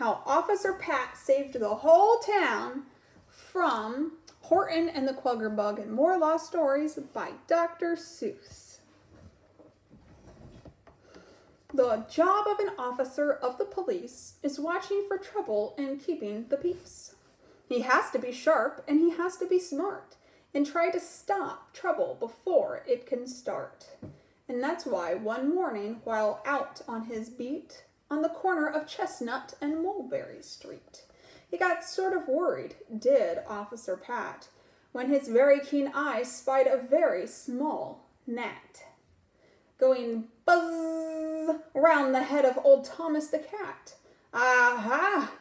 how Officer Pat saved the whole town from Horton and the Kwuggerbug, and more lost stories by Dr. Seuss. The job of an officer of the police is watching for trouble and keeping the peace. He has to be sharp and he has to be smart and try to stop trouble before it can start. And that's why one morning, while out on his beat on the corner of Chestnut and Mulberry Street, he got sort of worried, did Officer Pat, when his very keen eyes spied a very small gnat going buzz around the head of old Thomas the cat. "Aha!"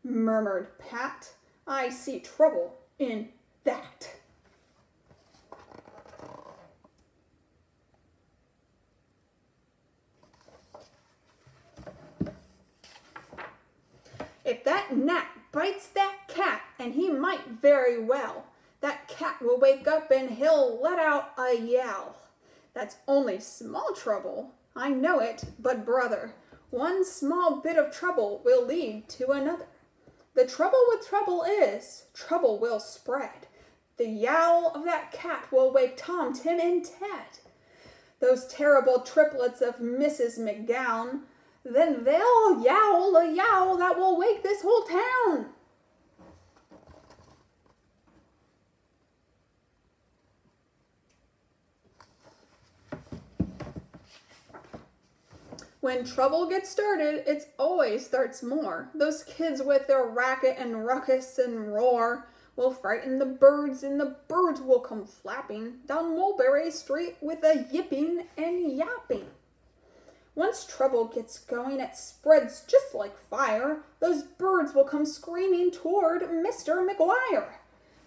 murmured Pat. "I see trouble in that." If that gnat bites that cat, and he might very well, that cat will wake up and he'll let out a yell. That's only small trouble, I know it, but brother, one small bit of trouble will lead to another. The trouble with trouble is, trouble will spread. The yowl of that cat will wake Tom, Tim, and Ted. Those terrible triplets of Mrs. McGowan, then they'll yowl a yowl that will wake this whole town. When trouble gets started, it always starts more. Those kids with their racket and ruckus and roar will frighten the birds, and the birds will come flapping down Mulberry Street with a yipping and yapping. Once trouble gets going, it spreads just like fire. Those birds will come screaming toward Mr. McGuire,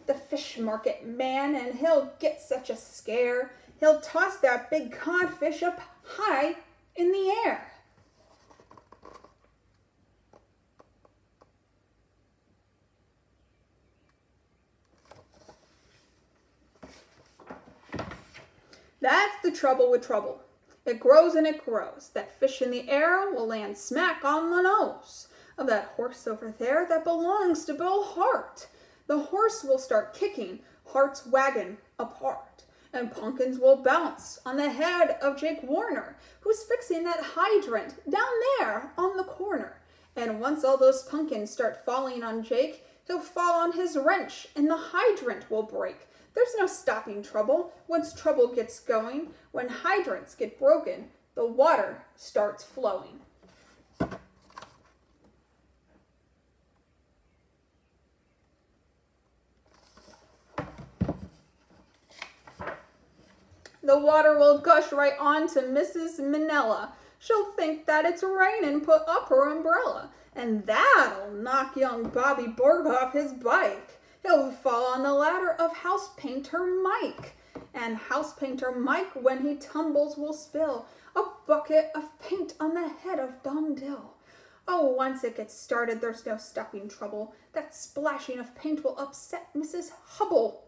the fish market man, and he'll get such a scare. He'll toss that big codfish up high in the air. That's the trouble with trouble. It grows and it grows. That fish in the air will land smack on the nose of that horse over there that belongs to Bill Hart. The horse will start kicking Hart's wagon apart, and pumpkins will bounce on the head of Jake Warner, who's fixing that hydrant down there on the corner. And once all those pumpkins start falling on Jake, he'll fall on his wrench and the hydrant will break. There's no stopping trouble. Once trouble gets going, when hydrants get broken, the water starts flowing. The water will gush right on to Mrs. Manella. She'll think that it's rain and put up her umbrella. And that'll knock young Bobby Borg off his bike. He'll fall on the ladder of House Painter Mike. And House Painter Mike, when he tumbles, will spill a bucket of paint on the head of Don Dill. Oh, once it gets started, there's no stopping trouble. That splashing of paint will upset Mrs. Hubble.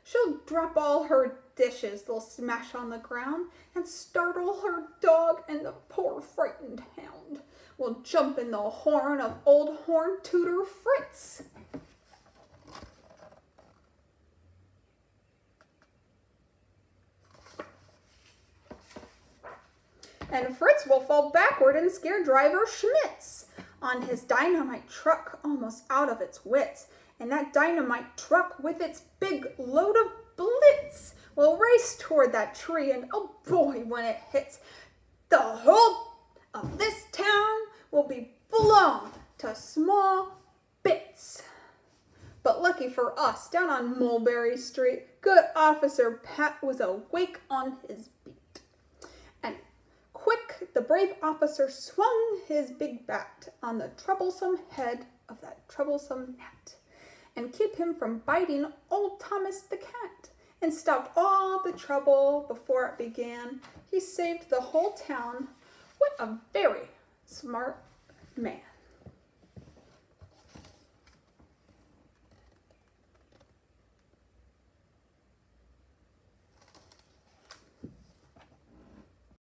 She'll drop all her dishes, they'll smash on the ground, and startle her dog, and the poor frightened hound will jump in the horn of old horn tooter Fritz. And Fritz will fall backward and scare driver Schmitz on his dynamite truck almost out of its wits. And that dynamite truck with its big load of blitz will race toward that tree, and oh boy, when it hits, the whole of this town will be blown to small bits. But lucky for us, down on Mulberry Street, good Officer Pat was awake on his beat. And quick, the brave officer swung his big bat on the troublesome head of that troublesome gnat, and keep him from biting old Thomas the cat, and stopped all the trouble before it began. He saved the whole town. What a very smart man.